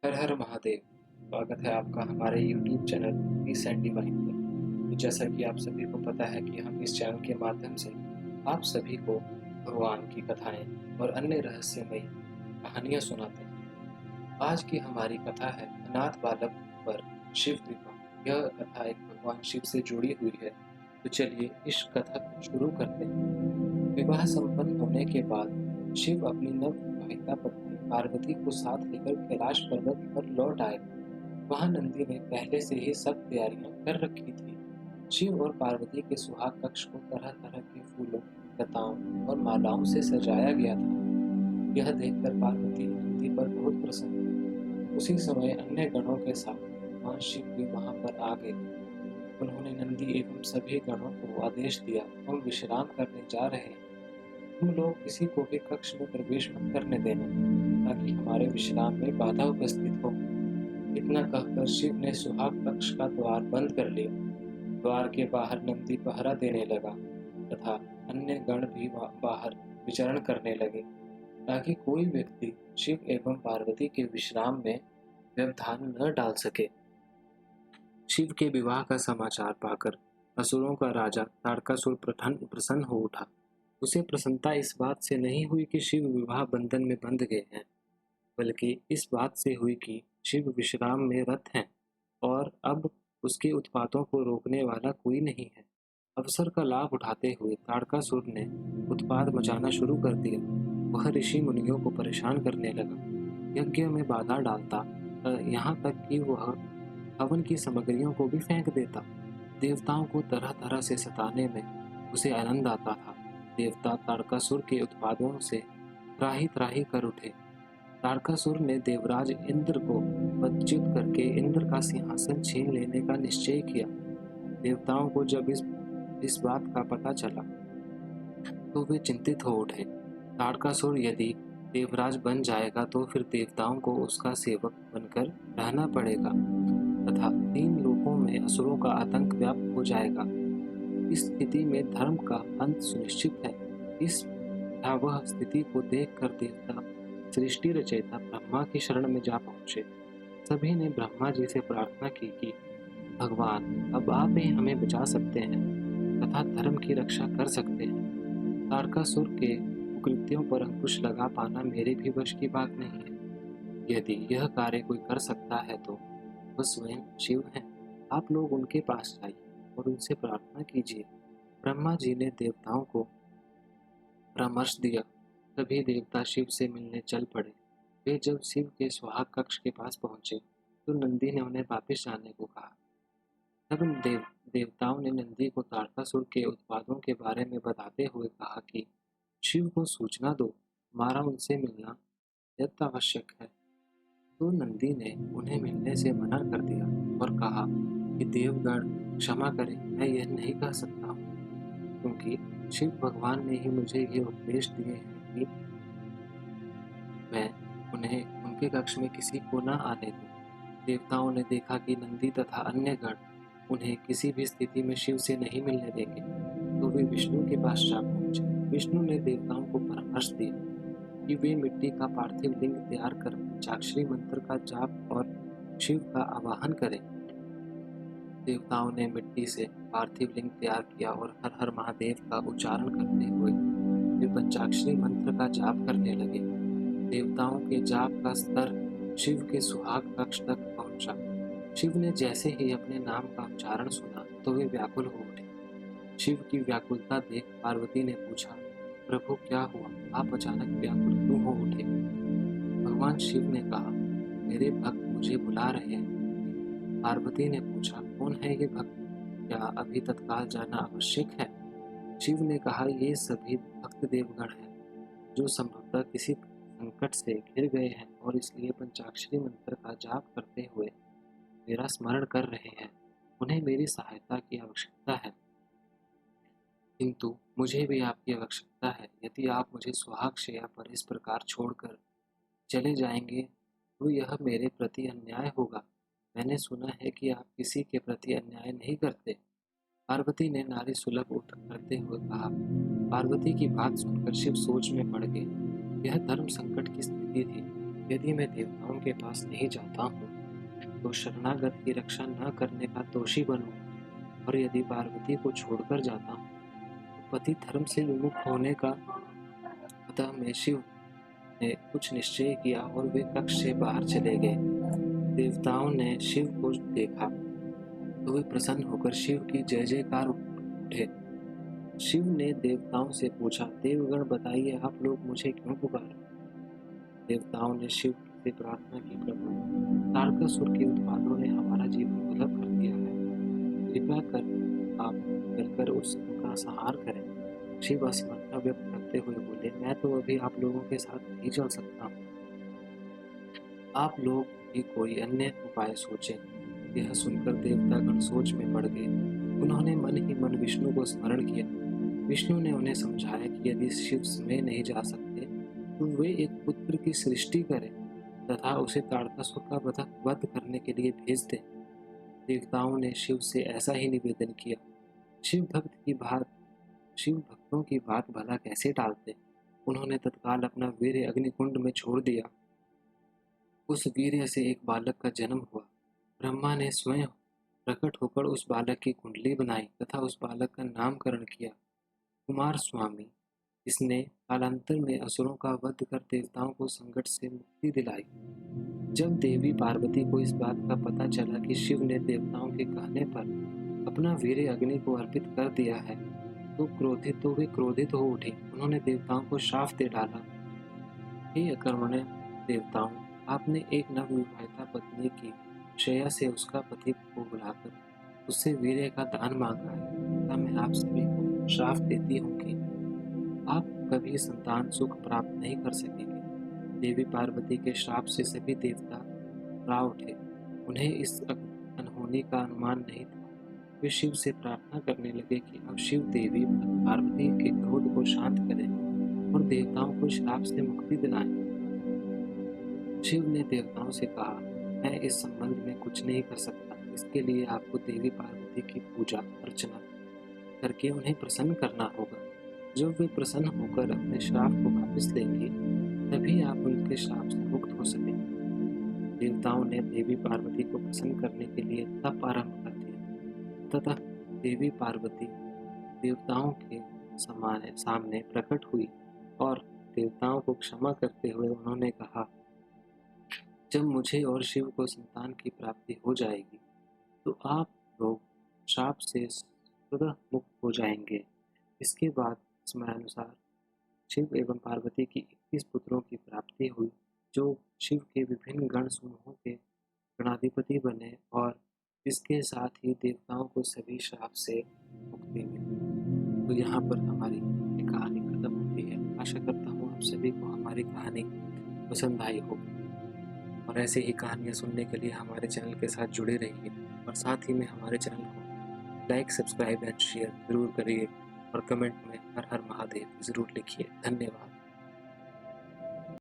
हर हर महादेव। स्वागत है आपका हमारे YouTube channel peace and divine पर। तो जैसा कि आप सभी को पता है कि हम इस चैनल के माध्यम से आप सभी को भगवान की कथाएं और अन्य रहस्यमयी कहानियां सुनाते हैं। आज की हमारी कथा है अनाथ बालक पर शिव विवाह। यह कथा एक भगवान शिव से जुड़ी हुई है। तो चलिए इस कथा को शुरू करते हैं। विवाह संपन्न होने के बाद शिव अपनी नवविवाहिता पत्नी पार्वती को साथ लेकर कैलाश पर्वत पर लौट आए। वहां नंदी ने पहले से ही सब तैयारियां कर रखी थी। शिव और पार्वती के सुहाग कक्ष को तरह तरह के फूलों, लताओं और मालाओं से सजाया गया था। यह देखकर पार्वती नंदी पर बहुत प्रसन्न हुई। उसी समय अन्य गणों के साथ भगवान शिव भी वहां पर आ गए। उन्होंने नंदी एवं सभी गणों को आदेश दिया, हम विश्राम करने जा रहे हैं। तुम लोग किसी को भी कक्ष में प्रवेश मत करने देना, ताकि हमारे विश्राम में बाधा उपस्थित हो। इतना कहकर शिव ने सुहाग कक्ष का द्वार बंद कर लिया। द्वार के बाहर नंदी पहरा देने लगा तथा अन्य गण भी बाहर विचरण करने लगे, ताकि कोई व्यक्ति शिव एवं पार्वती के विश्राम में व्यवधान न डाल सके। शिव के विवाह का समाचार पाकर असुरों का राजा ताड़कासुर प्रसन्न हो उठा। उसे प्रसन्नता इस बात से नहीं हुई कि शिव विवाह बंधन में बंध गए हैं, बल्कि इस बात से हुई कि शिव विश्राम में रत हैं और अब उसके उत्पातों को रोकने वाला कोई नहीं है। अवसर का लाभ उठाते हुए ताड़कासुर ने उत्पात मचाना शुरू कर दिया। वह ऋषि मुनियों को परेशान करने लगा, यज्ञ में बाधा डालता, यहाँ तक कि वह हवन की सामग्रियों को भी फेंक देता। देवताओं को तरह तरह से सताने में उसे आनंद आता था। देवता ताड़कासुर के उत्पादों से त्राही त्राही कर उठे। ताड़कासुर ने देवराज इंद्र को पदच्युत करके इंद्र का सिंहासन छीन लेने का निश्चय किया। देवताओं को जब इस बात का पता चला तो वे चिंतित हो उठे। ताड़कासुर यदि देवराज बन जाएगा तो फिर देवताओं को उसका सेवक बनकर रहना पड़ेगा तथा 3 लोकों में असुरों का आतंक व्याप्त हो जाएगा। इस स्थिति में धर्म का अंत सुनिश्चित है। इस भयावह स्थिति को देखकर देवता सृष्टि रचयिता ब्रह्मा की शरण में जा पहुंचे। सभी ने ब्रह्मा जी से प्रार्थना की कि भगवान, अब आप ही हमें बचा सकते हैं तथा धर्म की रक्षा कर सकते हैं। ताड़कासुर के कुकृत्यों पर अंकुश लगा पाना मेरे भी वश की बात नहीं है। यदि यह कार्य कोई कर सकता है तो वह स्वयं शिव हैं। आप लोग उनके पास जाइए और उनसे प्रार्थना कीजिए। ब्रह्मा जी ने देवताओं को परामर्श दिया। सभी देवता शिव से मिलने चल पड़े। वे जब शिव के सुहाग कक्ष के पास पहुंचे तो नंदी ने उन्हें वापस जाने को कहा। तब देवताओं ने नंदी को ताड़कासुर के उत्पादों के बारे में बताते हुए कहा कि शिव को सूचना दो, हमारा उनसे मिलना अत्यंत आवश्यक है। तो नंदी ने उन्हें मिलने से मना कर दिया और कहा कि देवगण क्षमा करें, मैं यह नहीं कह सकता हूँ, क्योंकि शिव भगवान ने ही मुझे ये उपदेश दिए हैं कि मैं उन्हें उनके कक्ष में किसी को न आने दूं। देवताओं ने देखा कि नंदी तथा अन्य गण उन्हें किसी भी स्थिति में शिव से नहीं मिलने देंगे, तो वे विष्णु के पास जा पहुंचे। विष्णु ने देवताओं को परामर्श दिया कि वे मिट्टी का पार्थिव लिंग तैयार कर पंचाक्षरी मंत्र का जाप और शिव का आवाहन करें। देवताओं ने मिट्टी से पार्थिव लिंग तैयार किया और हर हर महादेव का उच्चारण करते हुए वे पंचाक्षरी मंत्र का जाप करने लगे। देवताओं के जाप का स्तर शिव के सुहाग कक्ष तक पहुंचा। शिव ने जैसे ही अपने नाम का उच्चारण सुना तो वे व्याकुल हो उठे। शिव की व्याकुलता देख पार्वती ने पूछा, प्रभु क्या हुआ, आप अचानक व्याकुल क्यों हो उठे? भगवान शिव ने कहा, मेरे भक्त मुझे बुला रहे हैं। पार्वती ने पूछा, कौन है ये भक्त, क्या अभी तत्काल जाना आवश्यक है? शिव ने कहा, ये सभी भक्त देवगण हैं जो संभवतः किसी संकट से घिर गए हैं और इसलिए पंचाक्षरी मंत्र का जाप करते हुए मेरा स्मरण कर रहे हैं। उन्हें मेरी सहायता की आवश्यकता है, किंतु मुझे भी आपकी आवश्यकता है। यदि आप मुझे सुहाग शैया पर इस प्रकार छोड़कर चले जाएंगे तो यह मेरे प्रति अन्याय होगा। मैंने सुना है कि आप किसी के प्रति अन्याय नहीं करते। पार्वती ने नारी सुलभ उत्तर करते हुए कहा। पार्वती की बात सुनकर शिव सोच में पड़ गए। यह धर्म संकट की स्थिति थी। यदि मैं देवताओं के पास नहीं जाता हूँ तो शरणागत की रक्षा न करने का दोषी बनूंगा, और यदि पार्वती को छोड़कर जाता हूँ तो पति धर्म से विमुख होने का। अतः मैं शिव ने कुछ निश्चय किया और वे कक्ष से बाहर चले गए। देवताओं ने शिव को देखा तो वे प्रसन्न होकर शिव की जय जयकार उठे। शिव ने देवताओं से पूछा, देवगण बताइए, आप लोग मुझे क्यों पुकारे? देवताओं ने शिव से प्रार्थना की, प्रभु तारकासुर के उत्पातों ने हमारा जीवन दुर्लभ कर दिया है, कृपया कर आप मिलकर उनका संहार करें। शिव असमर्था व्यक्त करते हुए बोले, मैं तो अभी आप लोगों के साथ नहीं चल सकता हूँ, आप लोग भी कोई अन्य उपाय सोचें। यह सुनकर देवतागण सोच में पड़ गए। उन्होंने मन ही मन विष्णु को स्मरण किया। विष्णु ने उन्हें समझाया कि यदि शिव स्वयं नहीं जा सकते तो वे एक पुत्र की सृष्टि करें तथा उसे ताड़कासुर का वध करने के लिए भेज दें। देवताओं ने शिव से ऐसा ही निवेदन किया। शिव भक्तों की बात भला कैसे टालते। उन्होंने तत्काल अपना वीर्य अग्निकुंड में छोड़ दिया। उस वीर्य से एक बालक का जन्म हुआ। ब्रह्मा ने स्वयं प्रकट होकर उस बालक की कुंडली बनाई तथा उस बालक का नामकरण किया कुमार स्वामी। इसने कालांतर में असुरों का वध कर देवताओं को संकट से मुक्ति दिलाई। जब देवी पार्वती को इस बात का पता चला कि शिव ने देवताओं के कहने पर अपना वीर्य अग्नि को अर्पित कर दिया है तो वे क्रोधित हो उठी। उन्होंने देवताओं को शाप दे डाला, हे अकर्मण्य देवताओं, आपने एक नवविवाहिता पत्नी की शैया से उसका पति को बुलाकर उससे वीर्य का दान मांगा है, तथा मैं आप सभी को श्राप देती हूँ कि आप कभी संतान सुख प्राप्त नहीं कर सकेंगे। देवी पार्वती के श्राप से सभी देवता रा उठे। उन्हें इस अनहोनी का अनुमान नहीं था। वे शिव से प्रार्थना करने लगे कि अब शिव देवी पार्वती के क्रोध को शांत करें और देवताओं को श्राप से मुक्ति दिलाएं। शिव ने देवताओं से कहा, मैं इस संबंध में कुछ नहीं कर सकता। इसके लिए आपको देवी पार्वती की पूजा अर्चना करके उन्हें प्रसन्न करना होगा। जब वे प्रसन्न होकर अपने श्राप को वापस लेंगे तभी आप उनके श्राप से मुक्त हो सकेंगे। देवताओं ने देवी पार्वती को प्रसन्न करने के लिए तप आरंभ कर दिया तथा देवी पार्वती देवताओं के सामने प्रकट हुई और देवताओं को क्षमा करते हुए उन्होंने कहा, जब मुझे और शिव को संतान की प्राप्ति हो जाएगी तो आप लोग श्राप से स्वतः मुक्त हो जाएंगे। इसके बाद समयानुसार शिव एवं पार्वती की 21 पुत्रों की प्राप्ति हुई, जो शिव के विभिन्न गण समूहों के गणाधिपति बने, और इसके साथ ही देवताओं को सभी श्राप से मुक्ति मिली। तो यहाँ पर हमारी कहानी खत्म होती है। आशा करता हूँ आप सभी को हमारी कहानी पसंद आई होगी, और ऐसे ही कहानियाँ सुनने के लिए हमारे चैनल के साथ जुड़े रहिए, और साथ ही में हमारे चैनल को लाइक, सब्सक्राइब एंड शेयर ज़रूर करिए, और कमेंट में हर हर महादेव ज़रूर लिखिए। धन्यवाद।